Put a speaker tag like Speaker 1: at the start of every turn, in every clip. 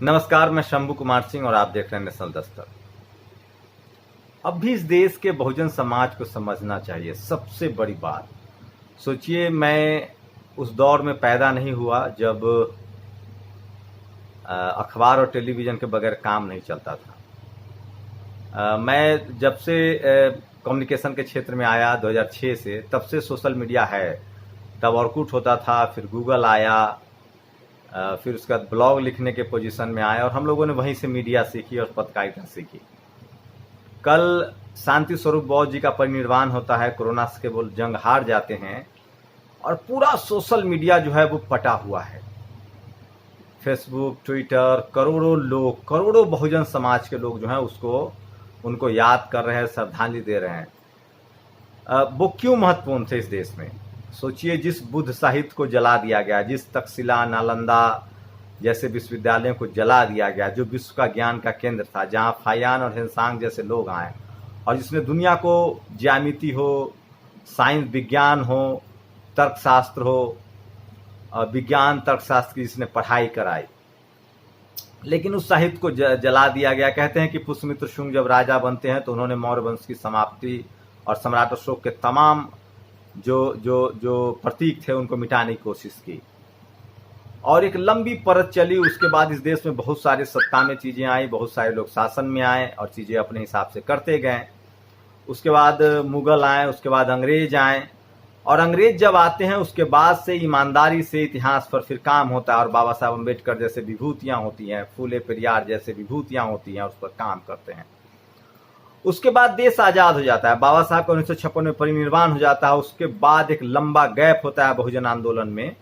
Speaker 1: नमस्कार, मैं शंभू कुमार सिंह और आप देख रहे हैं नेशनल दस्तक। अब भी इस देश के बहुजन समाज को समझना चाहिए। सबसे बड़ी बात सोचिए, मैं उस दौर में पैदा नहीं हुआ जब अखबार और टेलीविज़न के बगैर काम नहीं चलता था। मैं जब से कम्युनिकेशन के क्षेत्र में आया 2006 से, तब से सोशल मीडिया है। तब ऑरकुट होता था, फिर गूगल आया, फिर उसके बाद ब्लॉग लिखने के पोजीशन में आया और हम लोगों ने वहीं से मीडिया सीखी और पत्रकारिता सीखी। कल शांति स्वरूप बौद्ध जी का परिनिर्वाण होता है, कोरोना के वो जंग हार जाते हैं और पूरा सोशल मीडिया जो है वो पटा हुआ है। फेसबुक, ट्विटर, करोड़ों लोग, करोड़ों बहुजन समाज के लोग जो हैं उनको याद कर रहे हैं, श्रद्धांजलि दे रहे हैं। वो क्यों महत्वपूर्ण थे इस देश में? सोचिए, जिस बुद्ध साहित्य को जला दिया गया, जिस तक्षशिला, नालंदा जैसे विश्वविद्यालयों को जला दिया गया, जो विश्व का ज्ञान का केंद्र था, जहां फायान और हेनसांग जैसे लोग आए और जिसने दुनिया को ज्यामिति हो, साइंस विज्ञान हो, तर्कशास्त्र हो, विज्ञान तर्कशास्त्र की जिसने पढ़ाई कराई, लेकिन उस साहित्य को जला दिया गया। कहते हैं कि पुष्यमित्र शुंग जब राजा बनते हैं तो उन्होंने मौर्य वंश की समाप्ति और सम्राट अशोक के तमाम जो प्रतीक थे उनको मिटाने की कोशिश की और एक लंबी परत चली। उसके बाद इस देश में बहुत सारी सत्ता में चीज़ें आई, बहुत सारे लोग शासन में आए और चीज़ें अपने हिसाब से करते गए। उसके बाद मुगल आए, उसके बाद अंग्रेज आए और अंग्रेज जब आते हैं उसके बाद से ईमानदारी से इतिहास पर फिर काम होता है और बाबा साहब अम्बेडकर जैसे विभूतियाँ होती हैं, फूले पेरियार जैसे विभूतियाँ होती हैं, उस पर काम करते हैं। उसके बाद देश आज़ाद हो जाता है, बाबा साहब का 1956 में परिनिर्वाण हो जाता है। उसके बाद एक लंबा गैप होता है बहुजन आंदोलन में,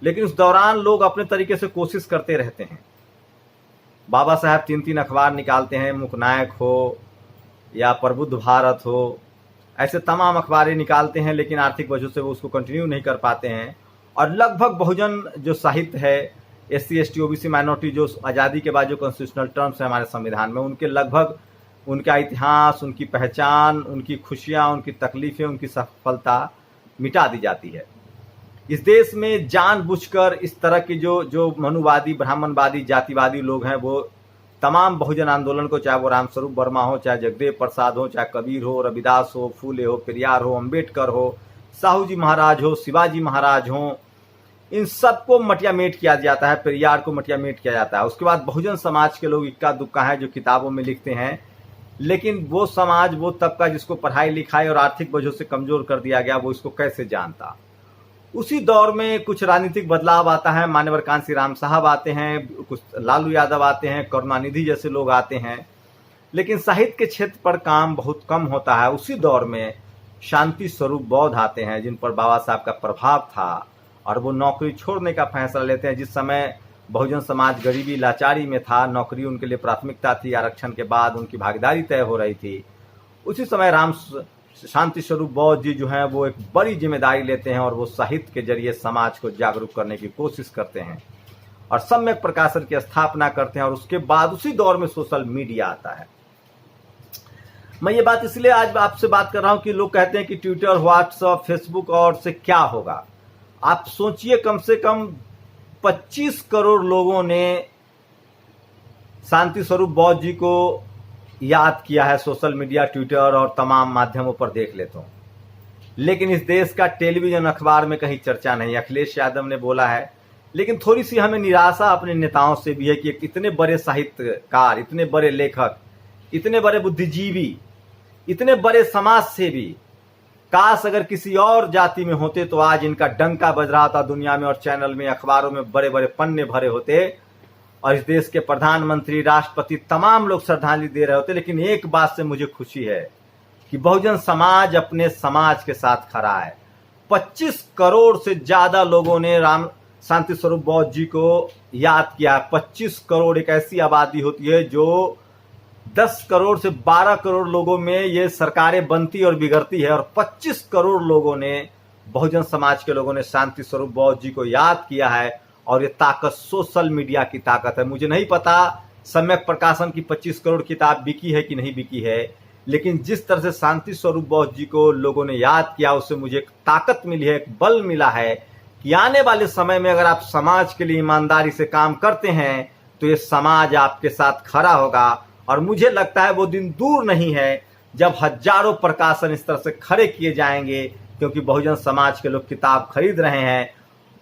Speaker 1: लेकिन उस दौरान लोग अपने तरीके से कोशिश करते रहते हैं। बाबा साहब 3-3 अखबार निकालते हैं, मुकनायक हो या प्रबुद्ध भारत हो, ऐसे तमाम अखबारें निकालते हैं, लेकिन आर्थिक वजह से वो उसको कंटिन्यू नहीं कर पाते हैं। और लगभग बहुजन जो साहित्य है, SC, ST, OBC माइनॉरिटी, जो आज़ादी के बाद जो कॉन्स्टिट्यूशनल टर्म्स है हमारे संविधान में, उनके लगभग उनका इतिहास, उनकी पहचान, उनकी खुशियाँ, उनकी तकलीफ़ें, उनकी सफलता मिटा दी जाती है। इस देश में जानबूझकर इस तरह की जो मनुवादी, ब्राह्मणवादी, जातिवादी लोग हैं, वो तमाम बहुजन आंदोलन को, चाहे वो रामस्वरूप वर्मा हो, चाहे जगदेव प्रसाद हो, चाहे कबीर हो, रविदास हो, फूले हो, पेरियार हो, अम्बेडकर हो, साहू जी महाराज हो, शिवाजी महाराज हो, इन सबको मटियामेट किया जाता है, पेरियार को मटियामेट किया जाता है। उसके बाद बहुजन समाज के लोग इक्का दुक्का हैं जो किताबों में लिखते हैं, लेकिन वो समाज, वो तबका जिसको पढ़ाई लिखाई और आर्थिक वजह से कमजोर कर दिया गया, वो इसको कैसे जानता? उसी दौर में कुछ राजनीतिक बदलाव आता है, मान्यवर कांसी राम साहब आते हैं, कुछ लालू यादव आते हैं, करुणानिधि जैसे लोग आते हैं, लेकिन साहित्य के क्षेत्र पर काम बहुत कम होता है। उसी दौर में शांति स्वरूप बौद्ध आते हैं, जिन पर बाबा साहब का प्रभाव था और वो नौकरी छोड़ने का फैसला लेते हैं। जिस समय बहुजन समाज गरीबी लाचारी में था, नौकरी उनके लिए प्राथमिकता थी, आरक्षण के बाद उनकी भागीदारी तय हो रही थी, उसी समय शांति स्वरूप बौद्ध जी जो हैं वो एक बड़ी जिम्मेदारी लेते हैं और वो साहित्य के जरिए समाज को जागरूक करने की कोशिश करते हैं और सम्यक प्रकाशन की स्थापना करते हैं। और उसके बाद उसी दौर में सोशल मीडिया आता है। मैं ये बात इसलिए आज आपसे बात कर रहा हूं कि लोग कहते हैं कि ट्विटर, व्हाट्सएप, फेसबुक और से क्या होगा। आप सोचिए, कम से कम 25 करोड़ लोगों ने शांति स्वरूप बौद्ध जी को याद किया है सोशल मीडिया, ट्विटर और तमाम माध्यमों पर देख लेता हूं, लेकिन इस देश का टेलीविजन, अखबार में कहीं चर्चा नहीं। अखिलेश यादव ने बोला है, लेकिन थोड़ी सी हमें निराशा अपने नेताओं से भी है कि इतने बड़े साहित्यकार, इतने बड़े लेखक, इतने बड़े बुद्धिजीवी, इतने बड़े समाज सेवी, काश अगर किसी और जाति में होते तो आज इनका डंका बज रहा था दुनिया में और चैनल में, अखबारों में बड़े बड़े पन्ने भरे होते और इस देश के प्रधानमंत्री, राष्ट्रपति, तमाम लोग श्रद्धांजलि दे रहे होते। लेकिन एक बात से मुझे खुशी है कि बहुजन समाज अपने समाज के साथ खड़ा है। 25 करोड़ से ज्यादा लोगों ने शांति स्वरूप बौद्ध जी को याद किया। 25 करोड़ एक ऐसी आबादी होती है जो 10 करोड़ से 12 करोड़ लोगों में ये सरकारें बनती और बिगड़ती है, और 25 करोड़ लोगों ने, बहुजन समाज के लोगों ने शांति स्वरूप बौद्ध जी को याद किया है। और ये ताकत सोशल मीडिया की ताकत है। मुझे नहीं पता सम्यक प्रकाशन की 25 करोड़ किताब बिकी है कि नहीं बिकी है, लेकिन जिस तरह से शांति स्वरूप बौद्ध जी को लोगों ने याद किया, उससे मुझे एक ताकत मिली है, एक बल मिला है कि आने वाले समय में अगर आप समाज के लिए ईमानदारी से काम करते हैं तो ये समाज आपके साथ खड़ा होगा। और मुझे लगता है वो दिन दूर नहीं है जब हजारों प्रकाशन इस तरह से खड़े किए जाएंगे, क्योंकि बहुजन समाज के लोग किताब खरीद रहे हैं।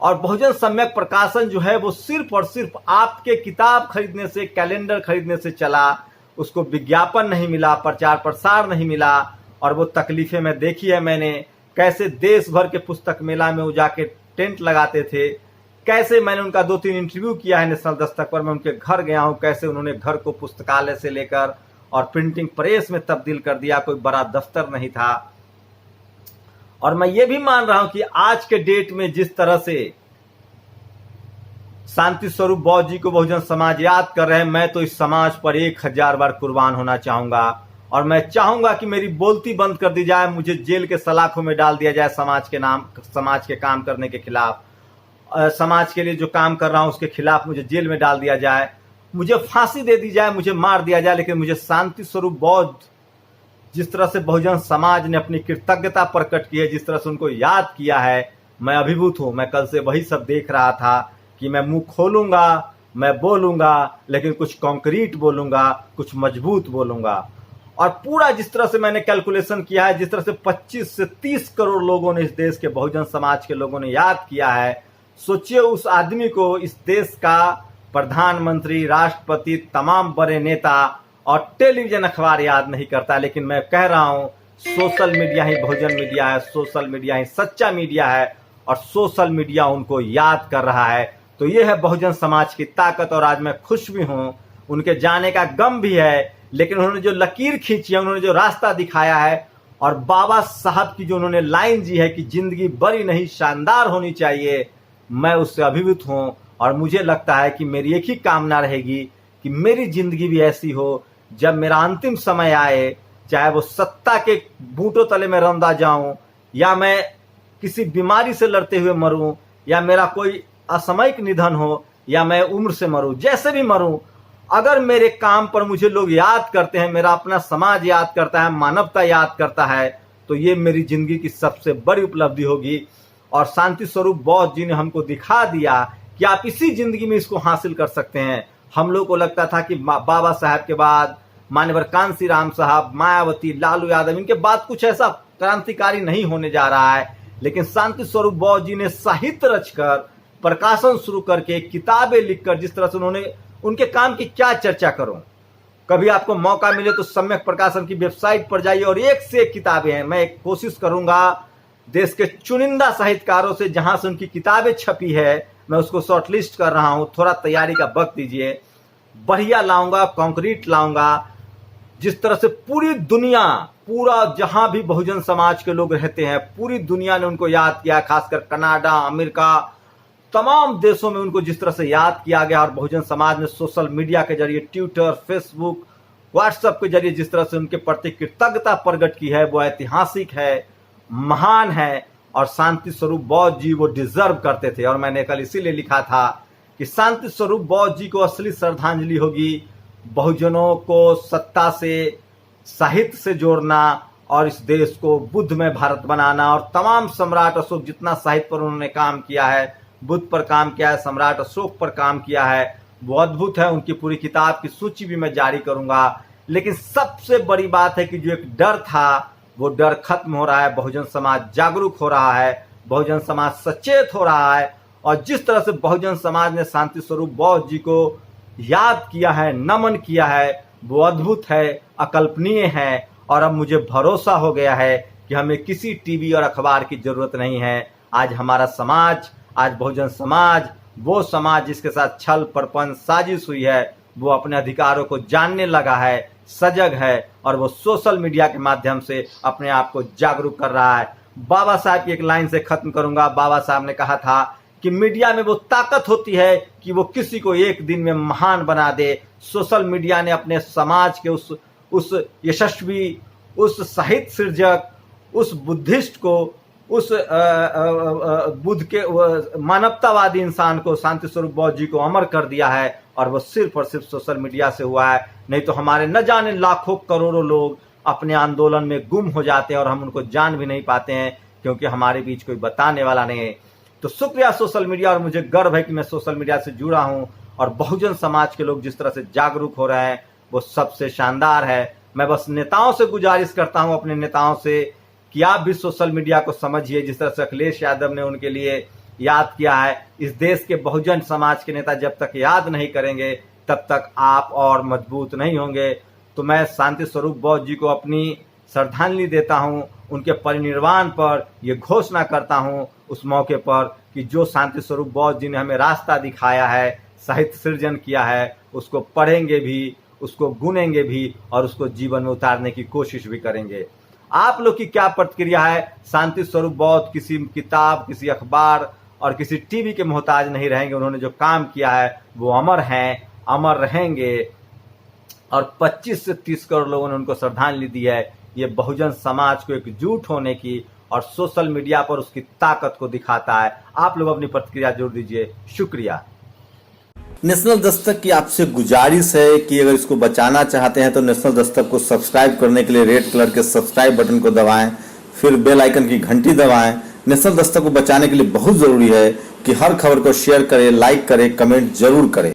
Speaker 1: और बहुजन सम्यक प्रकाशन जो है वो सिर्फ और सिर्फ आपके किताब खरीदने से, कैलेंडर खरीदने से चला। उसको विज्ञापन नहीं मिला, प्रचार प्रसार नहीं मिला। और वो तकलीफें मैं देखी है मैंने, कैसे देश भर के पुस्तक मेला में वो जाके टेंट लगाते थे, कैसे मैंने उनका 2-3 इंटरव्यू किया है नेशनल दस्तक पर, मैं उनके घर गया हूँ, कैसे उन्होंने घर को पुस्तकालय से लेकर और प्रिंटिंग प्रेस में तब्दील कर दिया, कोई बड़ा दफ्तर नहीं था। और मैं ये भी मान रहा हूं कि आज के डेट में जिस तरह से शांति स्वरूप बौद्ध जी को बहुजन समाज याद कर रहे हैं, मैं तो इस समाज पर 1000 बार कुर्बान होना चाहूंगा। और मैं चाहूंगा कि मेरी बोलती बंद कर दी जाए, मुझे जेल के सलाखों में डाल दिया जाए समाज के काम करने के खिलाफ, समाज के लिए जो काम कर रहा हूं उसके खिलाफ मुझे जेल में डाल दिया जाए, मुझे फांसी दे दी जाए, मुझे मार दिया जाए, लेकिन मुझे शांति स्वरूप बौद्ध जिस तरह से बहुजन समाज ने अपनी कृतज्ञता प्रकट की है, जिस तरह से उनको याद किया है, मैं अभिभूत हूं। मैं कल से वही सब देख रहा था कि मैं मुंह खोलूंगा, मैं बोलूंगा, लेकिन कुछ कॉन्क्रीट बोलूंगा, कुछ मजबूत बोलूंगा। और पूरा जिस तरह से मैंने कैलकुलेशन किया है, जिस तरह से 25 से 30 करोड़ लोगों ने इस देश के बहुजन समाज के लोगों ने याद किया है, सोचिए उस आदमी को इस देश का प्रधानमंत्री, राष्ट्रपति, तमाम बड़े नेता और टेलीविजन अखबार याद नहीं करता। लेकिन मैं कह रहा हूं सोशल मीडिया ही बहुजन मीडिया है, सोशल मीडिया ही सच्चा मीडिया है, और सोशल मीडिया उनको याद कर रहा है। तो ये है बहुजन समाज की ताकत। और आज मैं खुश भी हूं, उनके जाने का गम भी है, लेकिन उन्होंने जो लकीर खींची है, उन्होंने जो रास्ता दिखाया है, और बाबा साहब की जो उन्होंने लाइन जी है कि जिंदगी बड़ी नहीं शानदार होनी चाहिए, मैं उससे अभिभूत हूं। और मुझे लगता है कि मेरी एक ही कामना रहेगी कि मेरी जिंदगी भी ऐसी हो, जब मेरा अंतिम समय आए, चाहे वो सत्ता के बूटों तले में रंधा जाऊं, या मैं किसी बीमारी से लड़ते हुए मरूं, या मेरा कोई असामयिक निधन हो, या मैं उम्र से मरूं, जैसे भी मरूं, अगर मेरे काम पर मुझे लोग याद करते हैं, मेरा अपना समाज याद करता है, मानवता याद करता है, तो ये मेरी जिंदगी की सबसे बड़ी उपलब्धि होगी। और शांति स्वरूप बौद्ध जी ने हमको दिखा दिया कि आप इसी जिंदगी में इसको हासिल कर सकते हैं। हम लोग को लगता था कि बाबा साहब के बाद मान्यवर कांसी राम साहब, मायावती, लालू यादव, इनके बाद कुछ ऐसा क्रांतिकारी नहीं होने जा रहा है। लेकिन शांति स्वरूप बौद्ध जी ने साहित्य रचकर, प्रकाशन शुरू करके, किताबें लिखकर, जिस तरह से उन्होंने, उनके काम की क्या चर्चा करूं। कभी आपको मौका मिले तो सम्यक प्रकाशन की वेबसाइट पर जाइए, और एक से एक किताबें हैं। मैं कोशिश करूंगा देश के चुनिंदा साहित्यकारों से, जहां से उनकी किताबें छपी है, मैं उसको शॉर्टलिस्ट कर रहा हूं। थोड़ा तैयारी का वक्त दीजिए, बढ़िया लाऊंगा, कंक्रीट लाऊंगा। जिस तरह से पूरी दुनिया, पूरा जहां भी बहुजन समाज के लोग रहते हैं, पूरी दुनिया ने उनको याद किया, खासकर कनाडा, अमेरिका, तमाम देशों में उनको जिस तरह से याद किया गया। और बहुजन समाज ने सोशल मीडिया के जरिए, ट्विटर, फेसबुक, व्हाट्सएप के जरिए जिस तरह से उनके प्रति कृतज्ञता प्रकट की है, वो ऐतिहासिक है, महान है। और शांति स्वरूप बौद्ध जी वो डिजर्व करते थे। और मैंने कल इसीलिए लिखा था कि शांति स्वरूप बौद्ध जी को असली श्रद्धांजलि होगी बहुजनों को सत्ता से, साहित्य से जोड़ना, और इस देश को बुद्धमय भारत बनाना। और तमाम सम्राट अशोक जितना साहित्य पर उन्होंने काम किया है, बुद्ध पर काम किया है, सम्राट अशोक पर काम किया है, वो अद्भुत है। उनकी पूरी किताब की सूची भी मैं जारी करूंगा। लेकिन सबसे बड़ी बात है कि जो एक डर था, वो डर खत्म हो रहा है। बहुजन समाज जागरूक हो रहा है, बहुजन समाज सचेत हो रहा है। और जिस तरह से बहुजन समाज ने शांति स्वरूप बौद्ध जी को याद किया है, नमन किया है, वो अद्भुत है, अकल्पनीय है। और अब मुझे भरोसा हो गया है कि हमें किसी टीवी और अखबार की जरूरत नहीं है। आज हमारा समाज, आज बहुजन समाज, वो समाज जिसके साथ छल, प्रपंच, साजिश हुई है, वो अपने अधिकारों को जानने लगा है, सजग है, और वो सोशल मीडिया के माध्यम से अपने आप को जागरूक कर रहा है। बाबा साहब की एक लाइन से खत्म करूंगा। बाबा साहब ने कहा था कि मीडिया में वो ताकत होती है कि वो किसी को एक दिन में महान बना दे। सोशल मीडिया ने अपने समाज के उस यशस्वी, उस साहित्य सृजक, उस बुद्धिस्ट को, उस बुद्ध के मानवतावादी इंसान को, शांति स्वरूप बौद्ध जी को अमर कर दिया है। और वो सिर्फ और सिर्फ सोशल मीडिया से हुआ है। नहीं तो हमारे न जाने लाखों करोड़ों लोग अपने आंदोलन में गुम हो जाते हैं, और हम उनको जान भी नहीं पाते हैं, क्योंकि हमारे बीच कोई बताने वाला नहीं है। तो शुक्रिया सोशल मीडिया, और मुझे गर्व है कि मैं सोशल मीडिया से जुड़ा हूं। और बहुजन समाज के लोग जिस तरह से जागरूक हो रहे हैं वो सबसे शानदार है। मैं बस नेताओं से गुजारिश करता हूं, अपने नेताओं से, कि आप भी सोशल मीडिया को समझिए। जिस तरह से अखिलेश यादव ने उनके लिए याद किया है, इस देश के बहुजन समाज के नेता जब तक याद नहीं करेंगे तब तक आप और मजबूत नहीं होंगे। तो मैं शांति स्वरूप बौद्ध जी को अपनी श्रद्धांजलि देता हूं, उनके परिनिर्वाण पर ये घोषणा करता हूं उस मौके पर कि जो शांति स्वरूप बौद्ध जी ने हमें रास्ता दिखाया है, साहित्य सृजन किया है, उसको पढ़ेंगे भी, उसको गुनेंगे भी और उसको जीवन में उतारने की कोशिश भी करेंगे। आप लोग की क्या प्रतिक्रिया है? शांति स्वरूप बौद्ध किसी किताब, किसी अखबार और किसी टीवी के मोहताज नहीं रहेंगे। उन्होंने जो काम किया है वो अमर हैं, अमर रहेंगे और 25 से 30 करोड़ लोगों ने उनको श्रद्धांजलि दी है। ये बहुजन समाज को एकजुट होने की और सोशल मीडिया पर उसकी ताकत को दिखाता है। आप लोग अपनी प्रतिक्रिया जरूर दीजिए। शुक्रिया।
Speaker 2: नेशनल दस्तक की आपसे गुजारिश है कि अगर इसको बचाना चाहते हैं तो नेशनल दस्तक को सब्सक्राइब करने के लिए रेड कलर के सब्सक्राइब बटन को दबाएं, फिर बेल आइकन की घंटी दबाएं। नेशनल दस्तक को बचाने के लिए बहुत जरूरी है कि हर खबर को शेयर करें, लाइक करें, कमेंट जरूर करें।